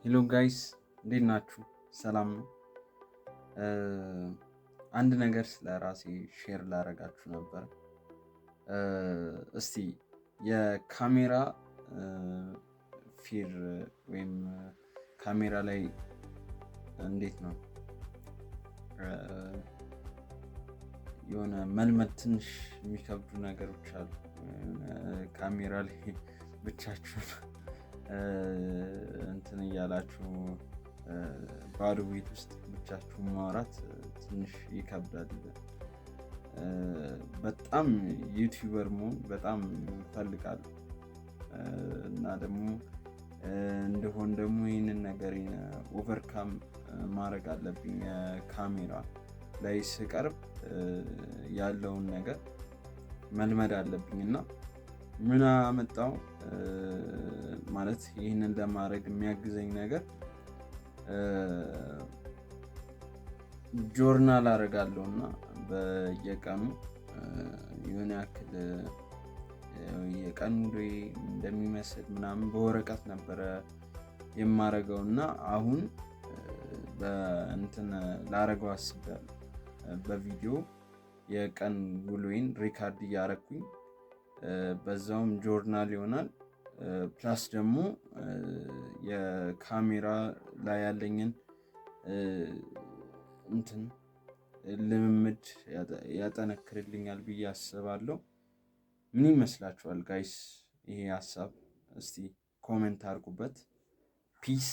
ሄሎ ጋይስ እንዴት ናችሁ? ሰላም ነው። አንድ ነገር ስለ ራሴ ሼር ላደርጋችሁ ነበር። እስቲ የካሜራ ፊር ወይም ካሜራ ላይ እንዴት ነው የሆነ መልመድ ትንሽ የሚከብዱ ነገሮች አሉ። ካሜራ ላይ ብቻችሁን እንትን እያላችሁ ባዶ ቤት ውስጥ ብቻችሁን ማውራት ትንሽ ይከብዳል። በጣም ዩቲዩበር መሆን በጣም እፈልጋለሁ እና ደግሞ እንደሆን ደግሞ ይህንን ነገር ኦቨርካም ማድረግ አለብኝ። ካሜራ ላይ ስቀርብ ያለውን ነገር መልመድ አለብኝ እና ምን አመጣው ማለት ይህንን ለማድረግ የሚያግዘኝ ነገር ጆርናል አደርጋለሁ እና በየቀኑ የሆነ ያክል የቀኑ ውሎዬ እንደሚመስል ምናምን በወረቀት ነበረ የማደርገው እና አሁን በእንትን ላደርገው አስቤያለሁ። በቪዲዮ የቀን ውሎዬን ሪካርድ እያደረኩኝ በዛውም ጆርናል ይሆናል። ፕላስ ደግሞ የካሜራ ላይ ያለኝን እንትን ልምምድ ያጠነክርልኛል ብዬ አስባለሁ። ምን ይመስላችኋል ጋይስ? ይሄ ሀሳብ እስቲ ኮሜንት አድርጉበት። ፒስ